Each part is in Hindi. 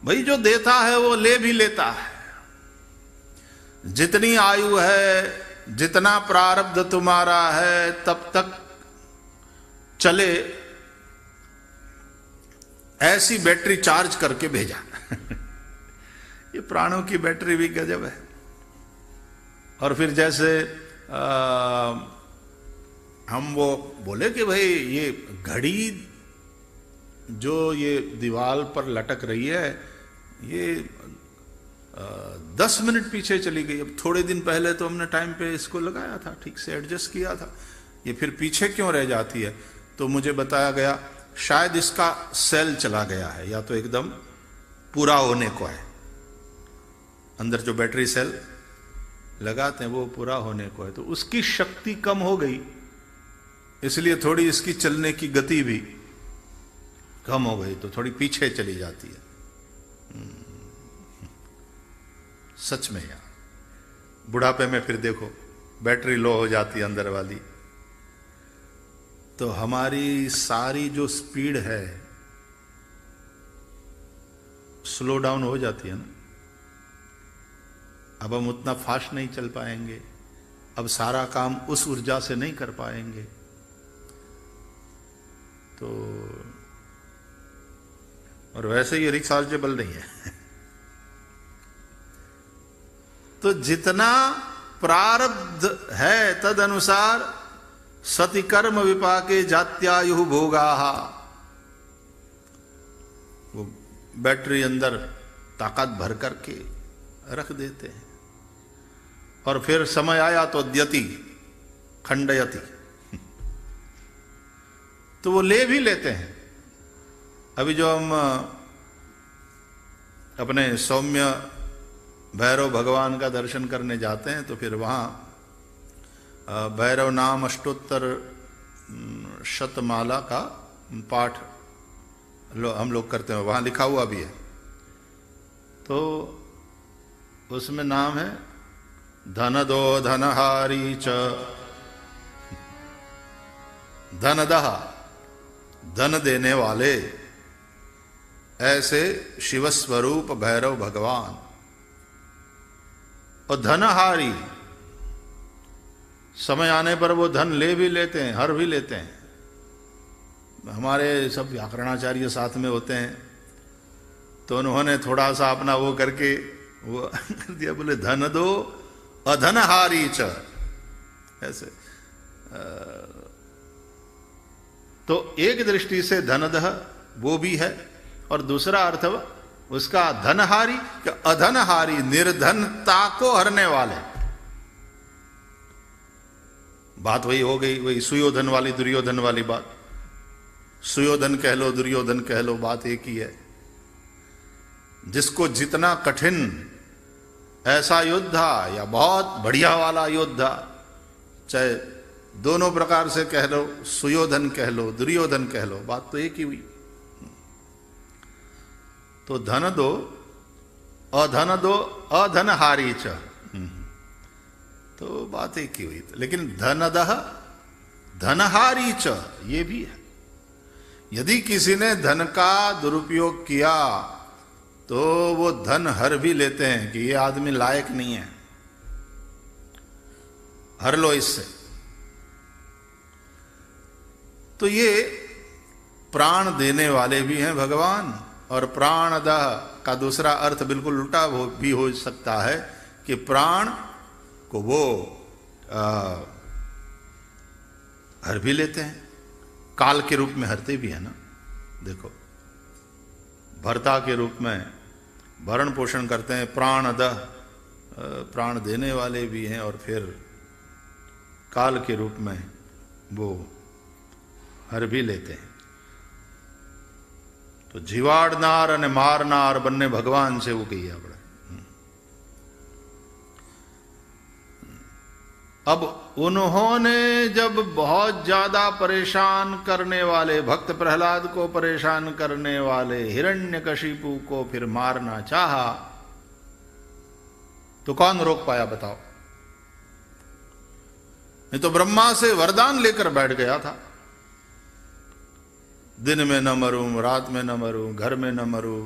भाई जो देता है वो ले भी लेता है। जितनी आयु है, जितना प्रारब्ध तुम्हारा है, तब तक चले ऐसी बैटरी चार्ज करके भेजा। ये प्राणों की बैटरी भी गजब है। और फिर जैसे हम वो बोले कि भाई ये घड़ी जो ये दीवार पर लटक रही है, ये 10 मिनट पीछे चली गई। अब थोड़े दिन पहले तो हमने टाइम पे इसको लगाया था, ठीक से एडजस्ट किया था, ये फिर पीछे क्यों रह जाती है? तो मुझे बताया गया शायद इसका सेल चला गया है, या तो एकदम पूरा होने को है। अंदर जो बैटरी सेल लगाते हैं वो पूरा होने को है, तो उसकी शक्ति कम हो गई, इसलिए थोड़ी इसकी चलने की गति भी कम हो गई, तो थोड़ी पीछे चली जाती है। सच में यार, बुढ़ापे में फिर देखो बैटरी लो हो जाती है अंदर वाली, तो हमारी सारी जो स्पीड है स्लो डाउन हो जाती है ना। अब हम उतना फास्ट नहीं चल पाएंगे, अब सारा काम उस ऊर्जा से नहीं कर पाएंगे। तो और वैसे ये रिचार्जेबल नहीं है। तो जितना प्रारब्ध है तद अनुसार सति कर्म विपाके जात्यायु भोगाः। वो बैटरी अंदर ताकत भर करके रख देते हैं, और फिर समय आया तो द्यति खंडयति, तो वो ले भी लेते हैं। अभी जो हम अपने सौम्य भैरव भगवान का दर्शन करने जाते हैं, तो फिर वहाँ भैरव नाम अष्टोत्तर शतमाला का पाठ हम लोग करते हैं, वहाँ लिखा हुआ भी है। तो उसमें नाम है धनदो धनहारी च धनदह, धन देने वाले ऐसे शिवस्वरूप भैरव भगवान। और धनहारी, समय आने पर वो धन ले भी लेते हैं, हर भी लेते हैं। हमारे सब व्याकरणाचार्य साथ में होते हैं, तो उन्होंने थोड़ा सा अपना वो करके वो कर दिया, बोले धन दो अधनहारी च, ऐसे। तो एक दृष्टि से धनदह वो भी है, और दूसरा अर्थ उसका धनहारी कि अधनहारी, निर्धनता को हरने वाले। बात वही हो गई, वही सुयोधन वाली दुर्योधन वाली बात। सुयोधन कह लो दुर्योधन कह लो, बात एक ही है। जिसको जितना कठिन ऐसा योद्धा या बहुत बढ़िया वाला योद्धा, चाहे दोनों प्रकार से कह लो, सुयोधन कह लो दुर्योधन कह लो, बात तो एक ही हुई। तो धन दो अधनहारी च, तो बात एक ही हुई। लेकिन धनदह धनहारी च ये भी है। यदि किसी ने धन का दुरुपयोग किया तो वो धन हर भी लेते हैं कि ये आदमी लायक नहीं है, हर लो इससे। तो ये प्राण देने वाले भी हैं भगवान। और प्राणदह का दूसरा अर्थ बिल्कुल उल्टा भी हो सकता है कि प्राण को वो हर भी लेते हैं, काल के रूप में हरते भी है ना। देखो भर्ता के रूप में भरण पोषण करते हैं, प्राणदह प्राण देने वाले भी हैं, और फिर काल के रूप में वो हर भी लेते हैं। तो जीवाड़नार અને मारनार બંને भगवान से वो कही આપણે। अब उन्होंने जब बहुत ज्यादा परेशान करने वाले भक्त प्रहलाद को परेशान करने वाले हिरण्यकशिपु को फिर मारना चाहा, तो कौन रोक पाया बताओ? नहीं तो ब्रह्मा से वरदान लेकर बैठ गया था, दिन में न मरूं, रात में न मरूं, घर में न मरूं,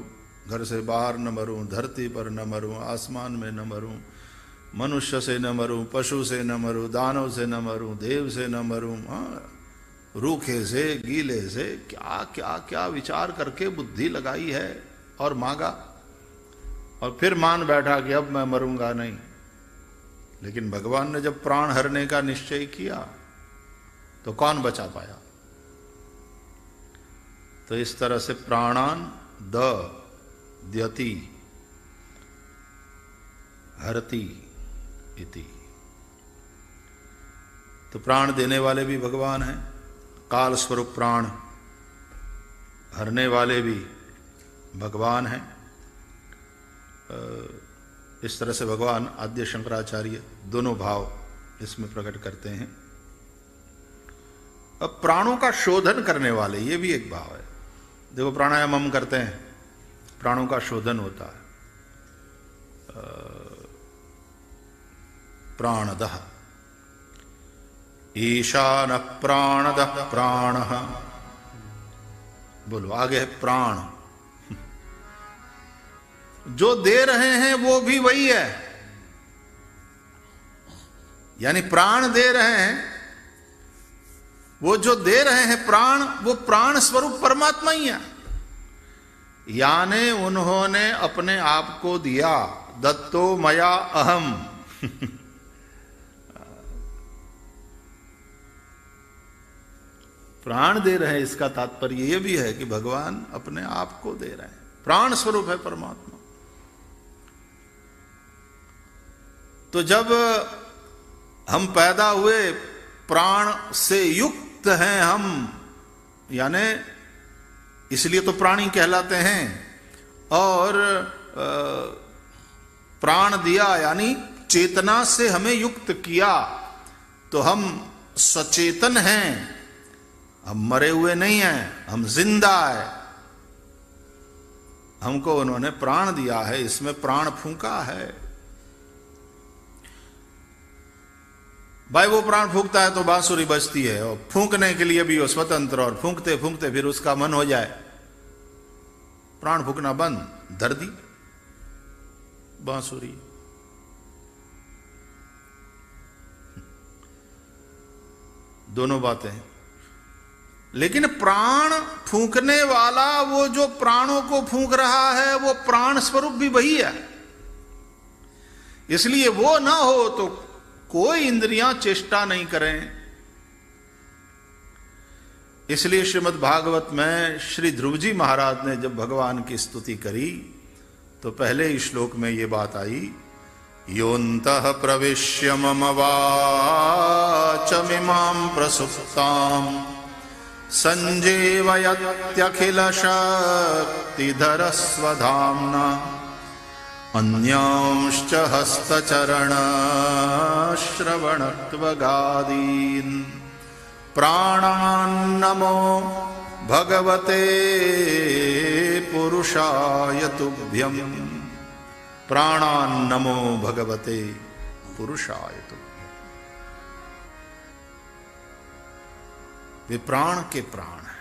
घर से बाहर न मरूं, धरती पर न मरूं, आसमान में न मरूं, मनुष्य से न मरूं, पशु से न मरूं, दानव से न मरूं, देव से न मरूं, रूखे से, गीले से, क्या क्या क्या विचार करके बुद्धि लगाई है और मांगा, और फिर मान बैठा कि अब मैं मरूंगा नहीं। लेकिन भगवान ने जब प्राण हरने का निश्चय किया तो कौन बचा पाया? तो इस तरह से प्राणान द्यति हरति इति। तो प्राण देने वाले भी भगवान हैं, काल स्वरूप प्राण हरने वाले भी भगवान हैं। इस तरह से भगवान आद्य शंकराचार्य दोनों भाव इसमें प्रकट करते हैं। अब प्राणों का शोधन करने वाले, ये भी एक भाव है। देखो प्राणायाम हम करते हैं, प्राणों का शोधन होता है। प्राणदः ईशान प्राणदः प्राणः, बोलो आगे है प्राण। जो दे रहे हैं वो भी वही है, यानी प्राण दे रहे हैं, वो जो दे रहे हैं प्राण, वो प्राण स्वरूप परमात्मा ही है। यानी उन्होंने अपने आप को दिया, दत्तो मया अहम। प्राण दे रहे हैं, इसका तात्पर्य यह भी है कि भगवान अपने आप को दे रहे हैं, प्राण स्वरूप है परमात्मा। तो जब हम पैदा हुए प्राण से युक्त हैं हम, यानी इसलिए तो प्राणी कहलाते हैं। और प्राण दिया यानी चेतना से हमें युक्त किया, तो हम सचेतन हैं, हम मरे हुए नहीं हैं, हम जिंदा है। हमको उन्होंने प्राण दिया है, इसमें प्राण फूंका है। भाई वो प्राण फूंकता है तो बांसुरी बजती है, और फूंकने के लिए भी वो स्वतंत्र, और फूंकते फूंकते फिर उसका मन हो जाए प्राण फूंकना बंद, धर दी बांसुरी। दोनों बातें हैं। लेकिन प्राण फूंकने वाला, वो जो प्राणों को फूंक रहा है, वो प्राण स्वरूप भी वही है। इसलिए वो ना हो तो कोई इंद्रियां चेष्टा नहीं करें। इसलिए श्रीमद् भागवत में श्री ध्रुव जी महाराज ने जब भगवान की स्तुति करी तो पहले ही श्लोक में ये बात आई, योऽन्तः प्रविश्य मम वाचमिमां प्रसुप्तां संजीवयत्यखिल शक्तिधर स्वधाम्ना अन्यांश्च हस्तचरण श्रवणत्वगादीन् प्राणान्नमो भगवते पुरुषाय तुभ्यम्। प्राणान्नमो भगवते पुरुषाय तुभ्यम्। वे प्राण के प्राण है,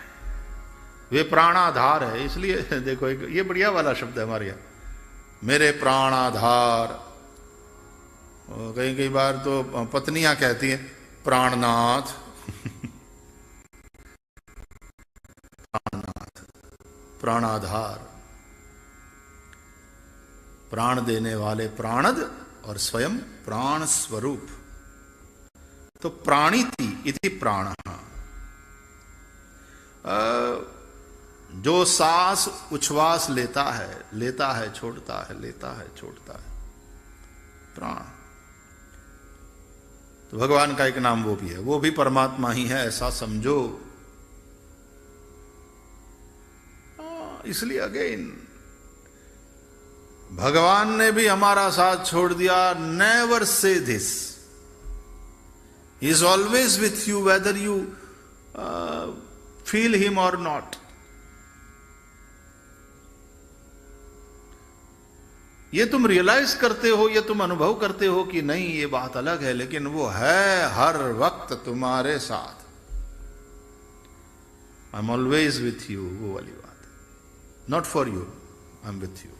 वे प्राणाधार है। इसलिए देखो एक ये बढ़िया वाला शब्द है हमारे यहाँ, मेरे प्राणाधार। कई कई बार तो पत्नियां कहती हैं प्राणनाथ। प्राणनाथ, प्राणाधार, प्राण देने वाले प्राणद, और स्वयं प्राण स्वरूप। तो प्राणिति इति प्राणः, जो सांस उच्छ्वास लेता है छोड़ता है, लेता है छोड़ता है, प्राण। तो भगवान का एक नाम वो भी है, वो भी परमात्मा ही है, ऐसा समझो। इसलिए अगेन भगवान ने भी हमारा साथ छोड़ दिया। Never say this, he is always with you whether you feel him और नॉट। ये तुम रियलाइज करते हो, ये तुम अनुभव करते हो कि नहीं ये बात अलग है, लेकिन वो है हर वक्त तुम्हारे साथ। I am always with you, वो वाली बात। Not for you, I am with you.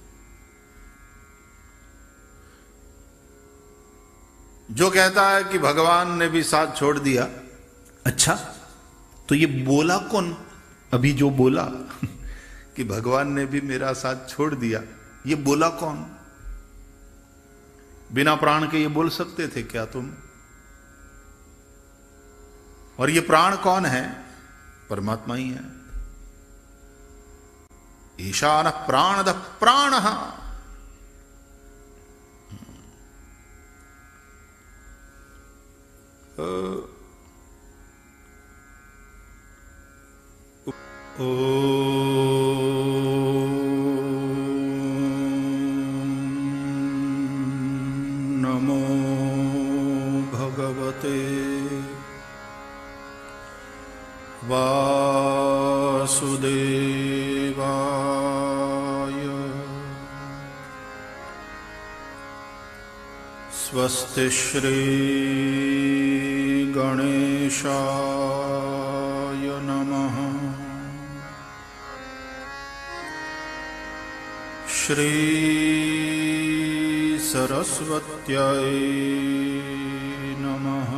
जो कहता है कि भगवान ने भी साथ छोड़ दिया, अच्छा तो ये बोला कौन? अभी जो बोला कि भगवान ने भी मेरा साथ छोड़ दिया, ये बोला कौन? बिना प्राण के ये बोल सकते थे क्या तुम? और ये प्राण कौन है? परमात्मा ही है। ईशान प्राणद प्राणः। नमो भगवते वासुदेवाय। स्वस्ति श्री गणेशाय नमः। श्री सरस्वत्यै नमः।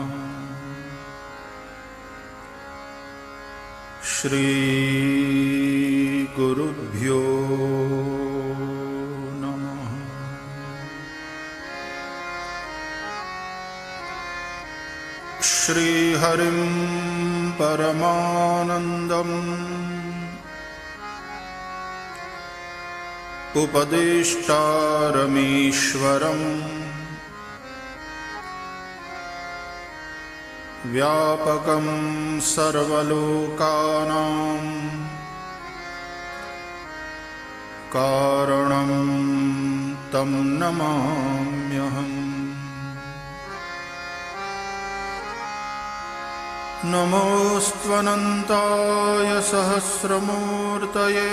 श्री गुरुभ्यो नमः। श्री हरिं परमानंदम् उपदेष्टारमीश्वरम् व्यापकं सर्वलोकानां कारणं तं नमाम्यहम्। नमोऽस्त्वनन्ताय सहस्रमूर्तये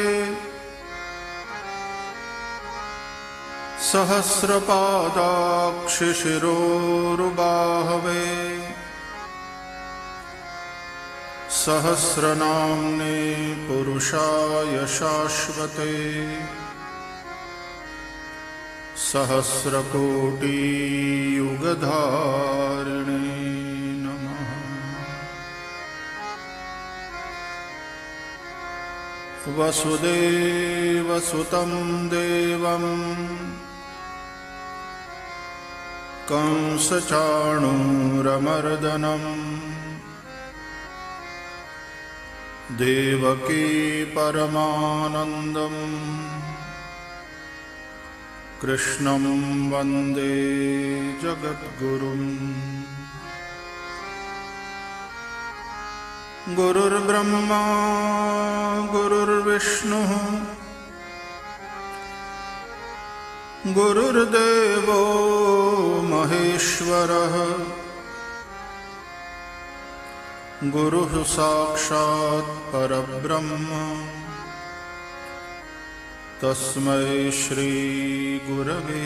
सहस्रपादाक्षिशिरोरुबाहवे सहस्रनाम्ने पुरुषाय शाश्वते सहस्रकोटियुगधारिणे नमः। वसुदेवसुतं देवं कंसचाणूरमर्दनम् देवकी परमानन्दम् कृष्णं वन्दे जगद्गुरुम्। गुरुर्ब्रह्मा गुरुर्विष्णुः गुरुर्देवो महेश्वरः गुरुः साक्षात् परब्रह्म तस्मै श्री गुरवे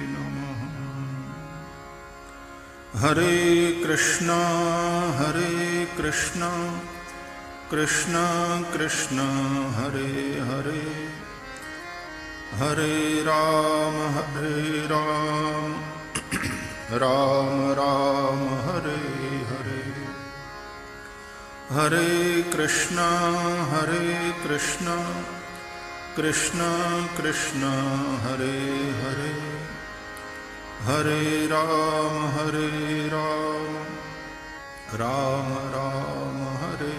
नमः। हरे कृष्णा कृष्ण कृष्ण हरे हरे हरे राम राम राम हरे हरे। हरे कृष्णा कृष्ण कृष्ण हरे हरे हरे राम राम राम हरे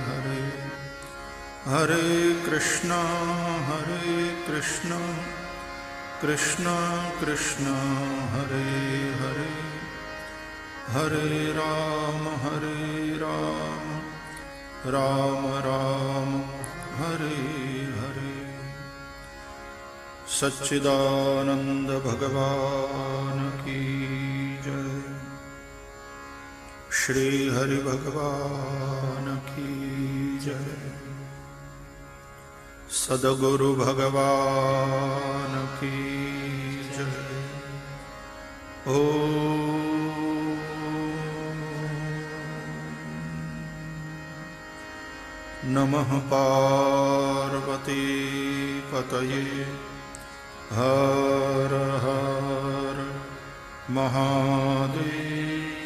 हरे। हरे कृष्णा कृष्ण कृष्ण हरे हरे हरे राम राम राम हरे हरे। सच्चिदानंद भगवान की जय। श्री हरि भगवान की जय। सद्गुरु भगवान की जय। नमः पार्वती पतये। हर हर महादेव।